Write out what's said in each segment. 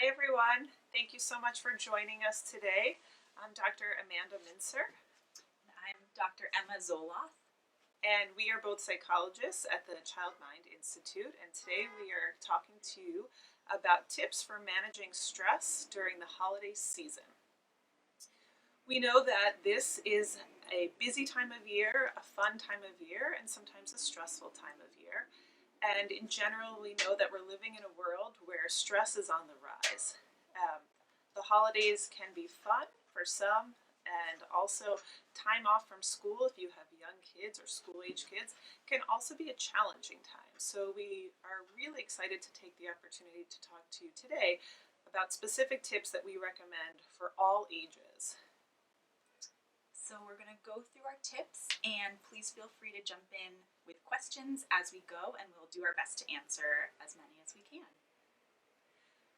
Hi everyone, thank you so much for joining us today. I'm Dr. Amanda Mintzer. I'm Dr. Emma Zoloth. And we are both psychologists at the Child Mind Institute, and today we are talking to you about tips for managing stress during the holiday season. We know that this is a busy time of year, a fun time of year, and sometimes a stressful time of year. And in general, we know that we're living in a world where stress is on the rise. The holidays can be fun for some, and also time off from school, if you have young kids or school-age kids, can also be a challenging time. So we are really excited to take the opportunity to talk to you today about specific tips that we recommend for all ages. So we're going to go through our tips, and please feel free to jump in with questions as we go, and we'll do our best to answer as many as we can.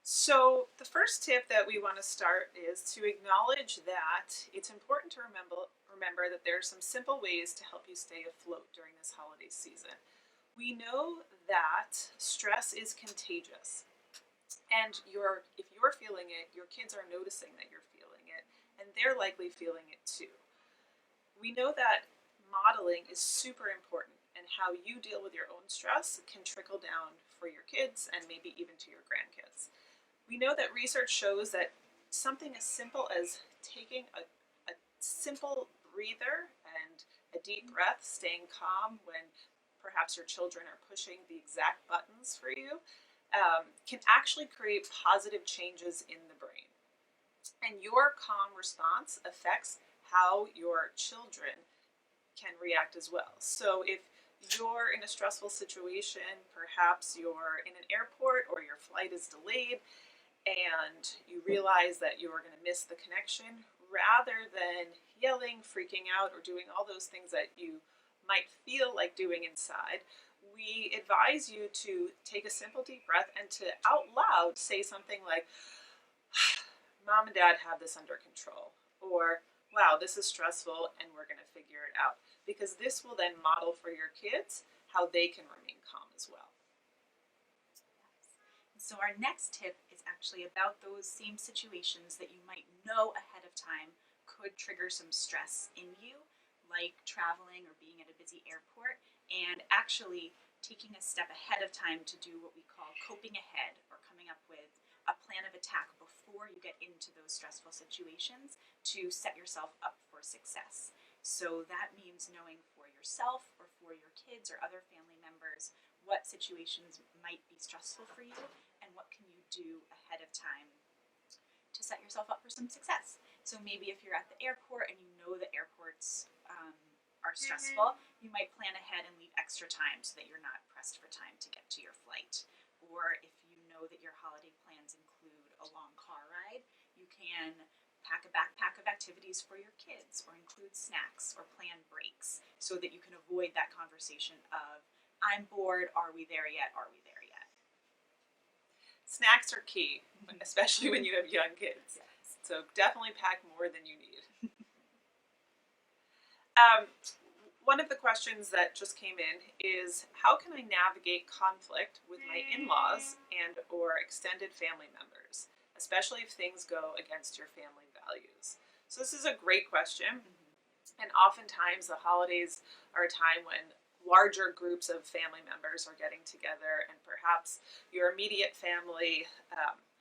So the first tip that we want to start is to acknowledge that it's important to remember that there are some simple ways to help you stay afloat during this holiday season. We know that stress is contagious, and if you're feeling it, your kids are noticing that you're feeling it, and they're likely feeling it too. We know that modeling is super important, and how you deal with your own stress can trickle down for your kids and maybe even to your grandkids. We know that research shows that something as simple as taking a simple breather and a deep breath, staying calm when perhaps your children are pushing the exact buttons for you, can actually create positive changes in the brain. And your calm response affects how your children can react as well. So if you're in a stressful situation, perhaps you're in an airport or your flight is delayed, and you realize that you're going to miss the connection, rather than yelling, freaking out, or doing all those things that you might feel like doing inside, we advise you to take a simple deep breath and to out loud say something like, Mom and Dad have this under control, or wow, this is stressful and we're going to figure it out. Because this will then model for your kids how they can remain calm as well. So our next tip is actually about those same situations that you might know ahead of time could trigger some stress in you, like traveling or being at a busy airport, and actually taking a step ahead of time to do what we call coping ahead, or coming up with a plan of attack before you get into those stressful situations to set yourself up for success. So that means knowing for yourself or for your kids or other family members what situations might be stressful for you and what can you do ahead of time to set yourself up for some success. So maybe if you're at the airport and you know the airports are stressful, you might plan ahead and leave extra time so that you're not pressed for time to get to your flight. Or if you know that your holiday plans include a long car ride, you can pack a backpack of activities for your kids, or include snacks, or plan breaks, so that you can avoid that conversation of, I'm bored, are we there yet, are we there yet? Snacks are key, especially when you have young kids. Yes. So definitely pack more than you need. One of the questions that just came in is, how can I navigate conflict with my in-laws and or extended family members, especially if things go against your family values? So this is a great question. And oftentimes the holidays are a time when larger groups of family members are getting together, and perhaps your immediate family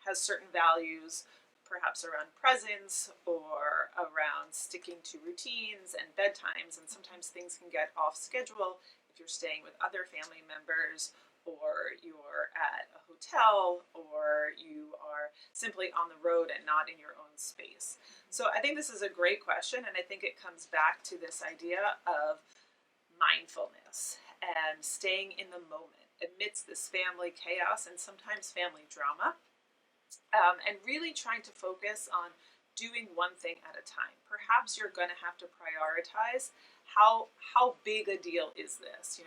has certain values, perhaps around presents or around sticking to routines and bedtimes, and sometimes things can get off schedule if you're staying with other family members, or you're at a hotel, or you are simply on the road and not in your own space. So I think this is a great question, and I think it comes back to this idea of mindfulness and staying in the moment amidst this family chaos and sometimes family drama, and really trying to focus on doing one thing at a time. Perhaps you're going to have to prioritize how big a deal is this.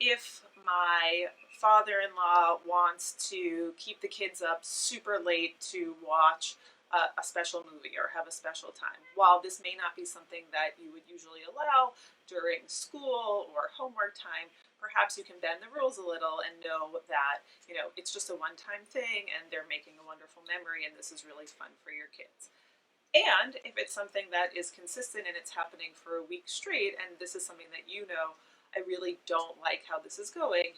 If my father-in-law wants to keep the kids up super late to watch a special movie or have a special time. While this may not be something that you would usually allow during school or homework time, perhaps you can bend the rules a little and know that, it's just a one-time thing and they're making a wonderful memory and this is really fun for your kids. And if it's something that is consistent and it's happening for a week straight, and this is something that I really don't like how this is going,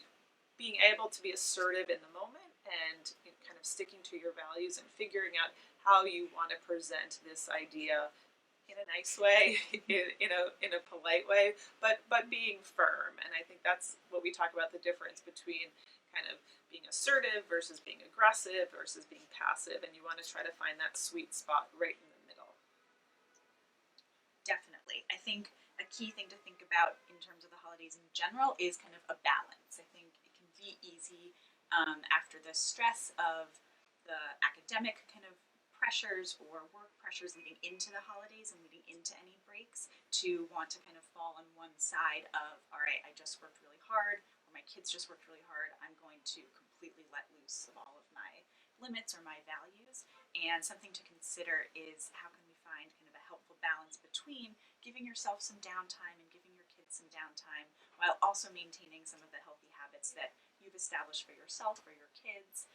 being able to be assertive in the moment and kind of sticking to your values and figuring out how you want to present this idea in a nice way, in a polite way, but being firm. And I think that's what we talk about, the difference between kind of being assertive versus being aggressive versus being passive. And you want to try to find that sweet spot right in the middle. Definitely. I think a key thing to think about in terms of the holidays in general is kind of a balance. I think it can be easy after the stress of the academic kind of pressures or work pressures leading into the holidays and leading into any breaks to want to kind of fall on one side of, all right, I just worked really hard, or my kids just worked really hard, I'm going to completely let loose of all of my limits or my values. And something to consider is how can we find kind of a helpful balance between giving yourself some downtime and giving your kids some downtime while also maintaining some of the healthy habits that you've established for yourself, for your kids,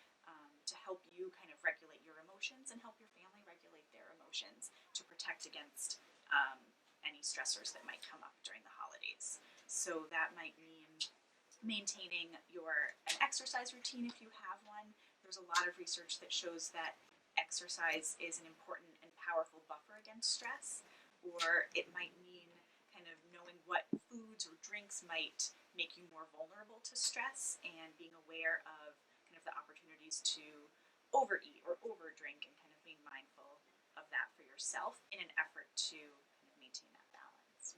to help you kind of regulate your emotions and help your family regulate their emotions to protect against any stressors that might come up during the holidays. So that might mean maintaining an exercise routine if you have one. There's a lot of research that shows that exercise is an important and powerful buffer against stress, or it might mean kind of knowing what foods or drinks might make you more vulnerable to stress and being aware of kind of the opportunities to overeat or overdrink and kind of being mindful of that for yourself in an effort to kind of maintain that balance.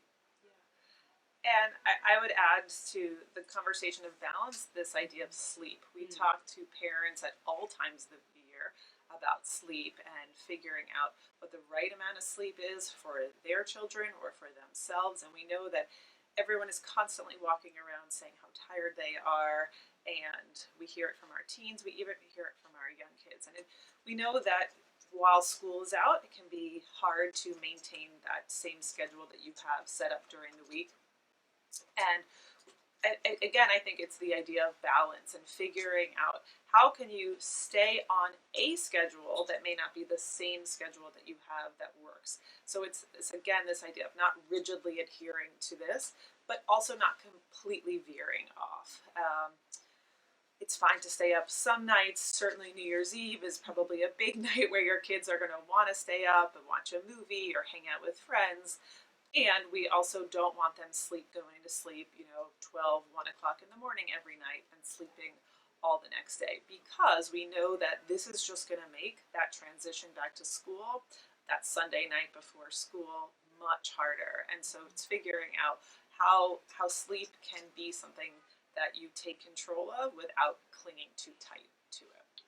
And I would add to the conversation of balance this idea of sleep. We talk to parents at all times of the year about sleep and figuring out what the right amount of sleep is for their children or for themselves. And we know that everyone is constantly walking around saying how tired they are, and we hear it from our teens, we even hear it from our young kids. And we know that while school is out, it can be hard to maintain that same schedule that you have set up during the week. And again, I think it's the idea of balance and figuring out how can you stay on a schedule that may not be the same schedule that you have that works. So it's again this idea of not rigidly adhering to this, but also not completely veering off. It's fine to stay up some nights. Certainly New Year's Eve is probably a big night where your kids are going to want to stay up and watch a movie or hang out with friends. And we also don't want them going to sleep, 12, 1 o'clock in the morning every night and sleeping all the next day, because we know that this is just going to make that transition back to school, that Sunday night before school, much harder. And so it's figuring out how sleep can be something that you take control of without clinging too tight to it.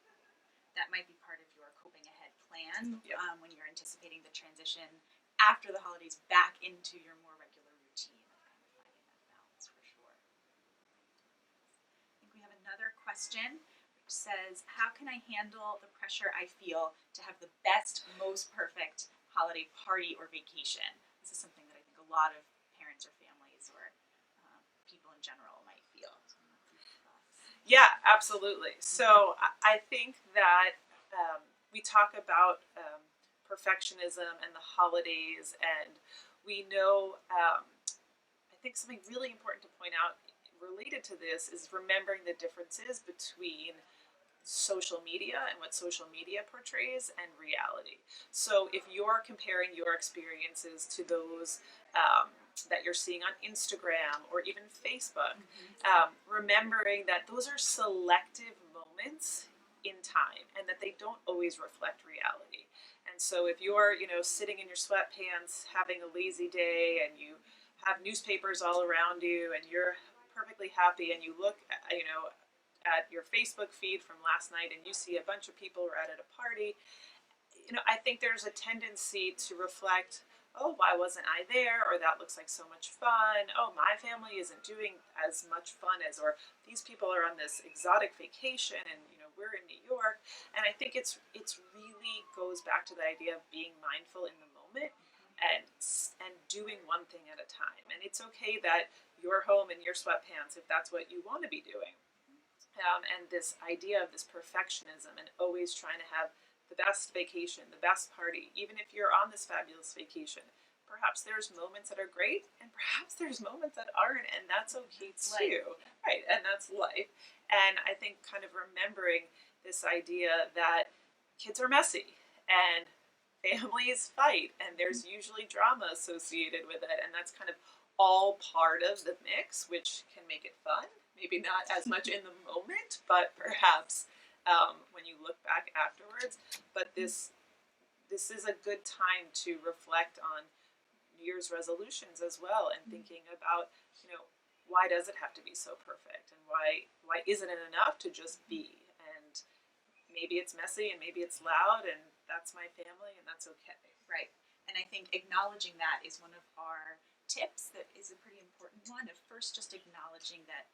That might be part of your coping ahead plan. Yep. When you're anticipating the transition after the holidays back into your more regular routine and kind of finding that balance for sure. I think we have another question which says, how can I handle the pressure I feel to have the best, most perfect holiday party or vacation? This is something that I think a lot of parents or families or people in general might feel. Yeah, absolutely. So I think that we talk about perfectionism and the holidays, and we know, I think something really important to point out related to this is remembering the differences between social media and what social media portrays and reality. So if you're comparing your experiences to those that you're seeing on Instagram or even Facebook, remembering that those are selective moments in time and that they don't always reflect reality. And so if you're, sitting in your sweatpants, having a lazy day, and you have newspapers all around you, and you're perfectly happy, and you look, at your Facebook feed from last night, and you see a bunch of people who are out at a party, I think there's a tendency to reflect, oh, why wasn't I there? Or that looks like so much fun. Oh, my family isn't doing as much fun as, or these people are on this exotic vacation, and we're in New York. And I think it's really goes back to the idea of being mindful in the moment and doing one thing at a time. And it's okay that you're home in your sweatpants if that's what you want to be doing. And this idea of this perfectionism and always trying to have the best vacation, the best party, even if you're on this fabulous vacation, perhaps there's moments that are great and perhaps there's moments that aren't, and that's okay too. Right, and that's life. And I think kind of remembering this idea that kids are messy and families fight and there's usually drama associated with it, and that's kind of all part of the mix, which can make it fun. Maybe not as much in the moment, but perhaps when you look back afterwards. But this is a good time to reflect on New Year's resolutions as well, and thinking about, why does it have to be so perfect, and why isn't it enough to just be? And maybe it's messy, and maybe it's loud, and that's my family, and that's okay. Right. And I think acknowledging that is one of our tips that is a pretty important one, of first just acknowledging that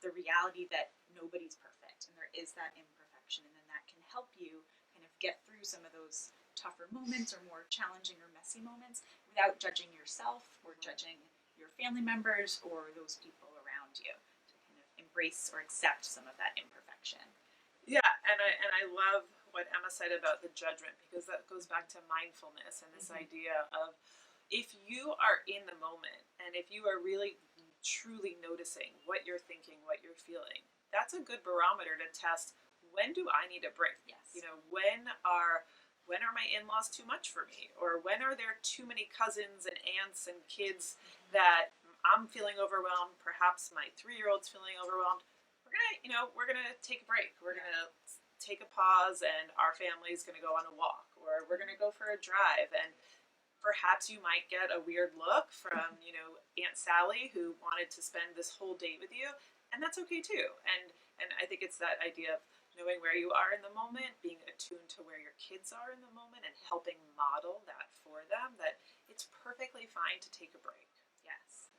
the reality that nobody's perfect and there is that imperfection, and then that can help you kind of get through some of those tougher moments or more challenging or messy moments without judging yourself or judging your family members or those people around you, to kind of embrace or accept some of that imperfection. Yeah, and I love what Emma said about the judgment, because that goes back to mindfulness and this idea of, if you are in the moment and if you are really truly noticing what you're thinking, what you're feeling, that's a good barometer to test, when do I need a break? Yes. When are my in-laws too much for me? Or when are there too many cousins and aunts and kids that I'm feeling overwhelmed? Perhaps my 3-year-old's feeling overwhelmed. We're gonna take a break. We're gonna take a pause, and our family's gonna go on a walk, or we're gonna go for a drive. And perhaps you might get a weird look from, Aunt Sally, who wanted to spend this whole day with you, and that's okay too. And I think it's that idea of knowing where you are in the moment, being attuned to where your kids are in the moment, and helping model that for them, that it's perfectly fine to take a break. Yes.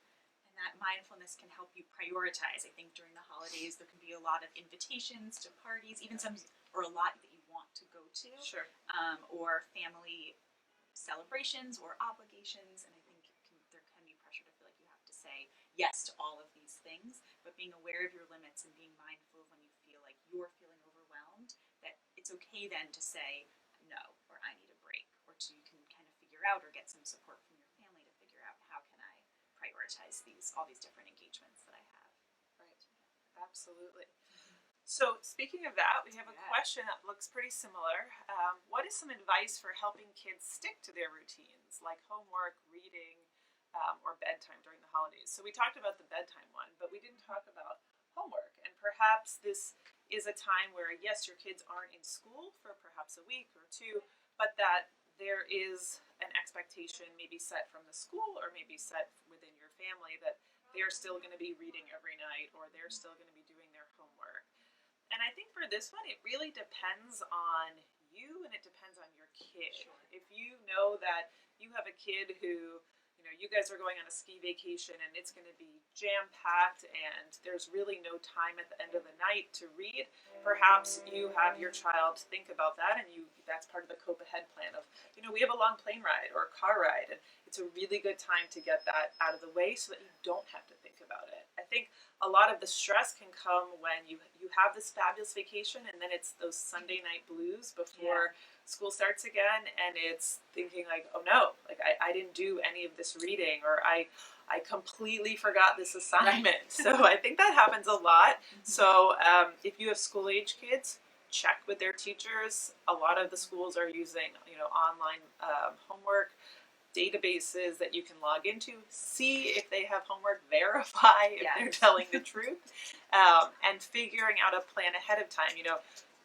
And that mindfulness can help you prioritize. I think during the holidays there can be a lot of invitations to parties, even some, or a lot that you want to go to. Sure. Or family celebrations or obligations, and I think there can be pressure to feel like you have to say yes to all of these things, but being aware of your limits and being mindful of when you feel like you're feeling overwhelmed, that it's okay then to say no, or I need a break, or you can kind of figure out or get some support from your family to figure out, how can I prioritize all these different engagements that I have. Right. Absolutely. So speaking of that, we have a question that looks pretty similar. What is some advice for helping kids stick to their routines, like homework, reading, or bedtime during the holidays? So we talked about the bedtime one, but we didn't talk about homework. And perhaps this is a time where, yes, your kids aren't in school for perhaps a week or two, but that there is an expectation maybe set from the school or maybe set within your family that they're still going to be reading every night, or they're still going to be doing their homework. And I think for this one, it really depends on you, and it depends on your kid. Sure. If you know that you have a kid who, you guys are going on a ski vacation and it's going to be jam-packed and there's really no time at the end of the night to read, perhaps you have your child think about that, and that's part of the cope ahead plan of, we have a long plane ride or a car ride, and it's a really good time to get that out of the way so that you don't have to think about it. I think a lot of the stress can come when you have this fabulous vacation, and then it's those Sunday night blues before school starts again, and it's thinking like, oh no, like I didn't do any of this reading, or I completely forgot this assignment. So I think that happens a lot. So if you have school age kids, check with their teachers. A lot of the schools are using online homework databases that you can log into, see if they have homework, verify if they're telling the truth, and figuring out a plan ahead of time.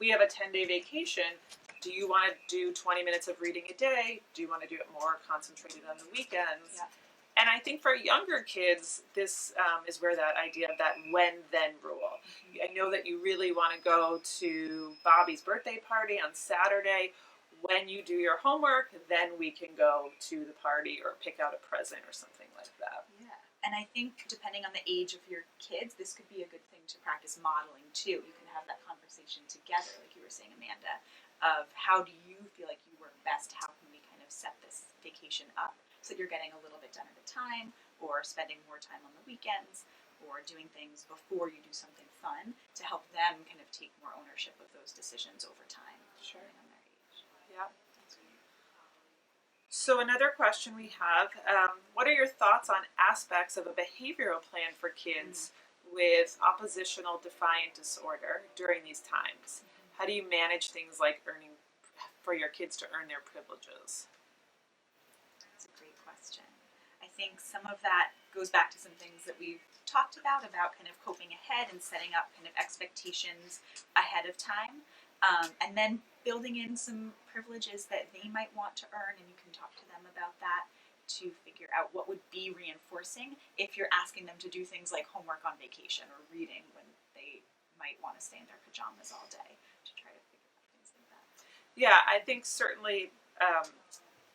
We have a 10-day vacation. Do you want to do 20 minutes of reading a day? Do you want to do it more concentrated on the weekends? Yeah. And I think for younger kids, this is where that idea of that when-then rule. I know that you really want to go to Bobby's birthday party on Saturday. When you do your homework, then we can go to the party or pick out a present or something like that. Yeah. And I think depending on the age of your kids, this could be a good thing to practice modeling too. You can have that conversation together, like you were saying, Amanda. of how do you feel like you work best? How can we kind of set this vacation up so that you're getting a little bit done at a time, or spending more time on the weekends, or doing things before you do something fun to help them kind of take more ownership of those decisions over time, Sure. depending on their age. Yeah. So another question we have, what are your thoughts on aspects of a behavioral plan for kids with oppositional defiant disorder during these times? How do you manage things like earning for your kids to earn their privileges? That's a great question. I think some of that goes back to some things that we've talked about kind of coping ahead and setting up kind of expectations ahead of time. And then building in some privileges that they might want to earn, and you can talk to them about that to figure out what would be reinforcing if you're asking them to do things like homework on vacation or reading when they might want to stay in their pajamas all day, to try to figure out things like that. Yeah, I think certainly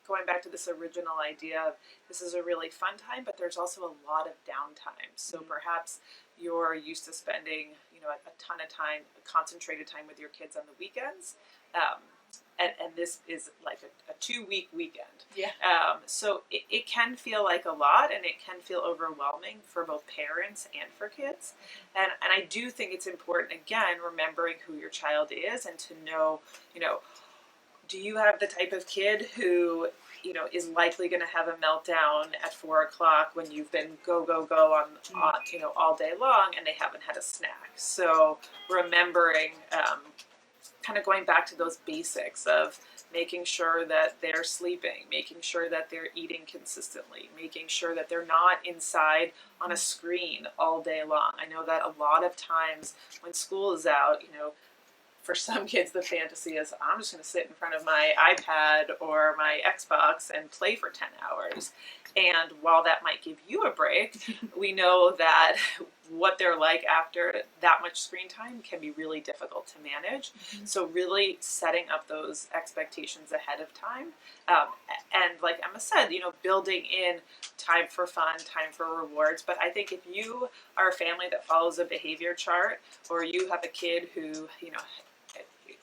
going back to this original idea of this is a really fun time, but there's also a lot of downtime. So perhaps you're used to spending, a ton of time, concentrated time with your kids on the weekends. And this is like a 2-week weekend. Yeah. So it can feel like a lot, and it can feel overwhelming for both parents and for kids. And I do think it's important, again, remembering who your child is and to know, do you have the type of kid who, is likely going to have a meltdown at 4 o'clock when you've been go on all day long and they haven't had a snack? So remembering, kind of going back to those basics of making sure that they're sleeping, making sure that they're eating consistently, making sure that they're not inside on a screen all day long. I know that a lot of times when school is out, for some kids, the fantasy is, I'm just going to sit in front of my iPad or my Xbox and play for 10 hours. And while that might give you a break, we know that what they're like after that much screen time can be really difficult to manage. So really setting up those expectations ahead of time. And like Emma said, building in time for fun, time for rewards. But I think if you are a family that follows a behavior chart, or you have a kid who,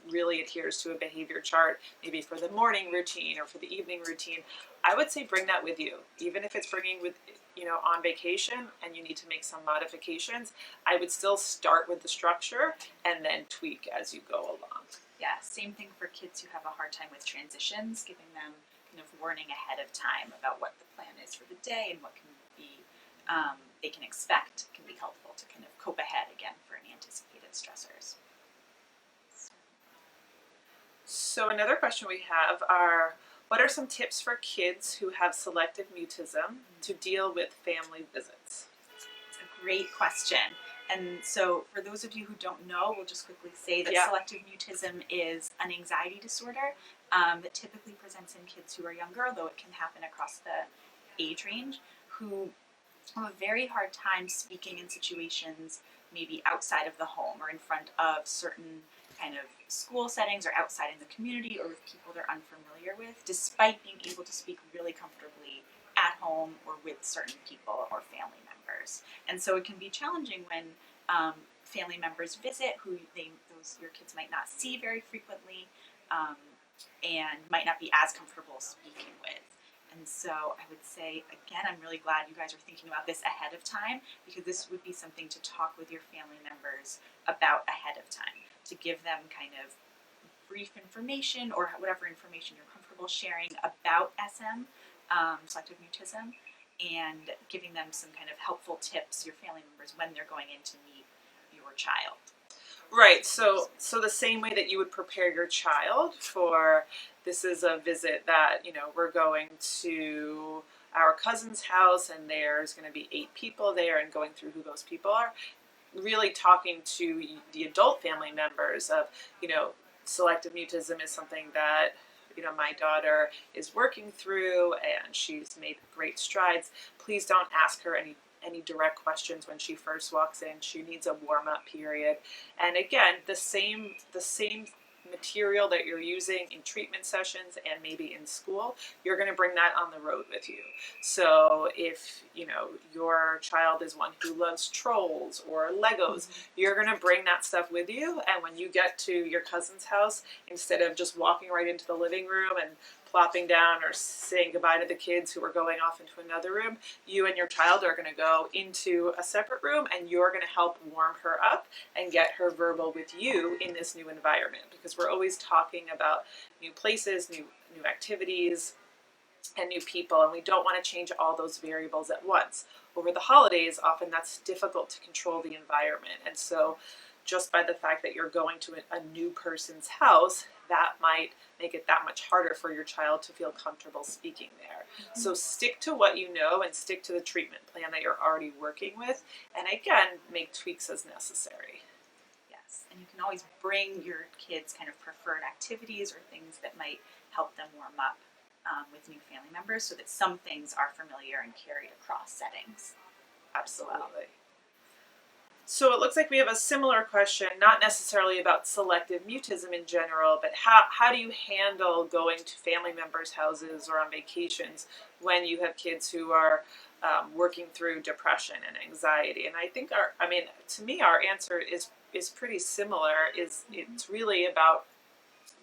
really adheres to a behavior chart, maybe for the morning routine or for the evening routine, I would say bring that with you. Even if it's bringing with, on vacation and you need to make some modifications, I would still start with the structure and then tweak as you go along. Yeah, same thing for kids who have a hard time with transitions, giving them kind of warning ahead of time about what the plan is for the day and what can be they can expect, can be helpful to kind of cope ahead again for any anticipated stressors. So another question we have are, what are some tips for kids who have selective mutism to deal with family visits? It's a great question. And so for those of you who don't know, we'll just quickly say that selective mutism is an anxiety disorder that typically presents in kids who are younger, although it can happen across the age range, who have a very hard time speaking in situations maybe outside of the home or in front of certain kind of school settings or outside in the community or with people they're unfamiliar with, despite being able to speak really comfortably at home or with certain people or family members. And so it can be challenging when family members visit who your kids might not see very frequently and might not be as comfortable speaking with. And so I would say, again, I'm really glad you guys are thinking about this ahead of time, because this would be something to talk with your family members about ahead of time, to give them kind of brief information or whatever information you're comfortable sharing about SM, selective mutism, and giving them some kind of helpful tips, your family members, when they're going in to meet your child. Right, so the same way that you would prepare your child for, this is a visit that, we're going to our cousin's house and there's going to be 8 people there, and going through who those people are, really talking to the adult family members of, selective mutism is something that, my daughter is working through and she's made great strides. Please don't ask her any direct questions when she first walks in. She needs a warm-up period. And again, the same material that you're using in treatment sessions and maybe in school, you're going to bring that on the road with you. So if, you know, your child is one who loves trolls or Legos, you're going to bring that stuff with you. And when you get to your cousin's house, instead of just walking right into the living room and plopping down or saying goodbye to the kids who are going off into another room, you and your child are going to go into a separate room and you're going to help warm her up and get her verbal with you in this new environment, because we're always talking about new places, new activities, and new people, and we don't want to change all those variables at once. Over the holidays, often that's difficult to control the environment, and so just by the fact that you're going to a new person's house, that might make it that much harder for your child to feel comfortable speaking there. So stick to what you know and stick to the treatment plan that you're already working with, and again, make tweaks as necessary. Yes, and you can always bring your kids' kind of preferred activities or things that might help them warm up with new family members, so that some things are familiar and carried across settings. Absolutely. So it looks like we have a similar question, not necessarily about selective mutism in general, but how do you handle going to family members' houses or on vacations when you have kids who are working through depression and anxiety? And I think to me, our answer is pretty similar. It's really about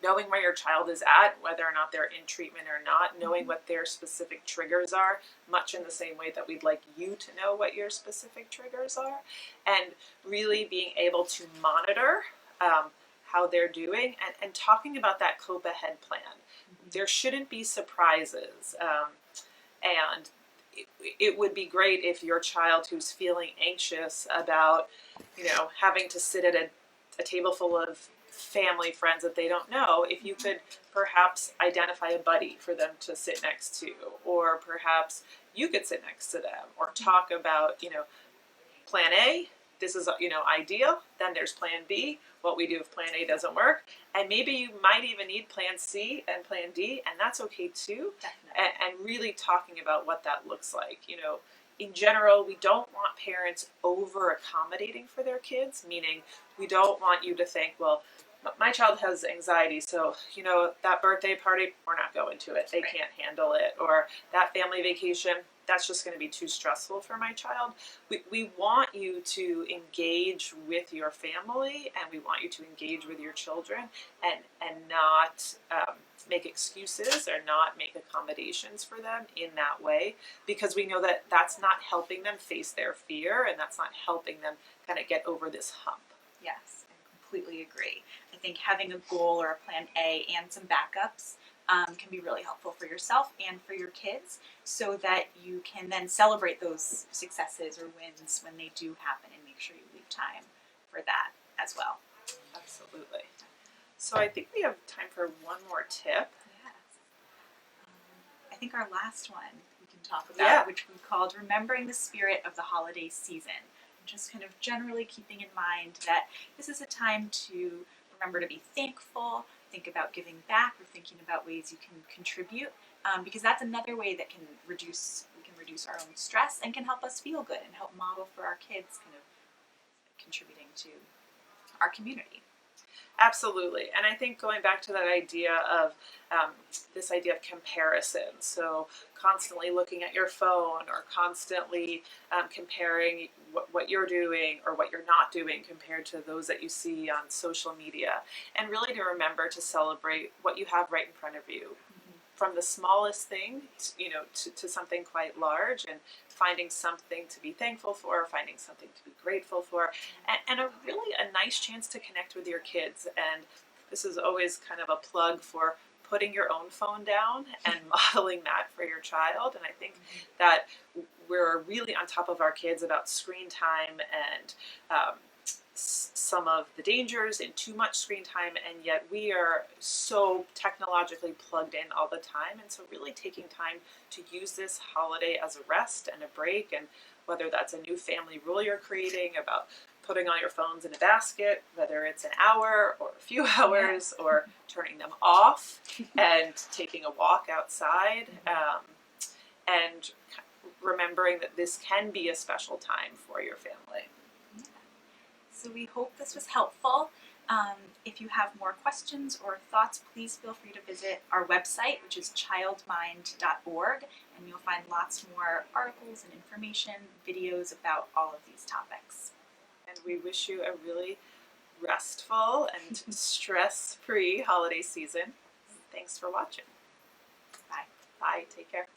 knowing where your child is at, whether or not they're in treatment or not, knowing what their specific triggers are, much in the same way that we'd like you to know what your specific triggers are, and really being able to monitor how they're doing and talking about that cope ahead plan. There shouldn't be surprises, and it would be great if your child who's feeling anxious about, you know, having to sit at a table full of family friends that they don't know, if you could perhaps identify a buddy for them to sit next to, or perhaps you could sit next to them, or talk about, you know, plan A, this is, you know, ideal, then there's plan B, what we do if plan A doesn't work, and maybe you might even need plan C and plan D, and that's okay too. Definitely. And really talking about what that looks like. You know, in general, we don't want parents over accommodating for their kids, meaning we don't want you to think, well, my child has anxiety, so, you know, that birthday party, we're not going to it. They can't handle it. Or that family vacation, that's just going to be too stressful for my child. We want you to engage with your family, and we want you to engage with your children, and not make excuses or not make accommodations for them in that way, because we know that that's not helping them face their fear, and that's not helping them kind of get over this hump. Yes, I completely agree. I think having a goal or a plan A and some backups can be really helpful for yourself and for your kids, so that you can then celebrate those successes or wins when they do happen, and make sure you leave time for that as well. Absolutely. So I think we have time for one more tip. Yes. I think our last one we can talk about, which we called Remembering the Spirit of the Holiday Season. Just kind of generally keeping in mind that this is a time to remember to be thankful, think about giving back, or thinking about ways you can contribute, because that's another way that we can reduce our own stress and can help us feel good and help model for our kids kind of contributing to our community. Absolutely. And I think going back to that idea of this idea of comparison, so constantly looking at your phone or constantly comparing what you're doing or what you're not doing compared to those that you see on social media, and really to remember to celebrate what you have right in front of you. From the smallest thing, to something quite large, and finding something to be thankful for, finding something to be grateful for, and a nice chance to connect with your kids. And this is always kind of a plug for putting your own phone down and modeling that for your child. And I think that we're really on top of our kids about screen time and some of the dangers in too much screen time, and yet we are so technologically plugged in all the time. And so really taking time to use this holiday as a rest and a break, and whether that's a new family rule you're creating about putting all your phones in a basket, whether it's an hour or a few hours, or turning them off and taking a walk outside, and remembering that this can be a special time for your family. So we hope this was helpful. If you have more questions or thoughts, please feel free to visit our website, which is childmind.org, and you'll find lots more articles and information, videos about all of these topics. And we wish you a really restful and stress-free holiday season. Thanks for watching. Bye. Bye. Take care.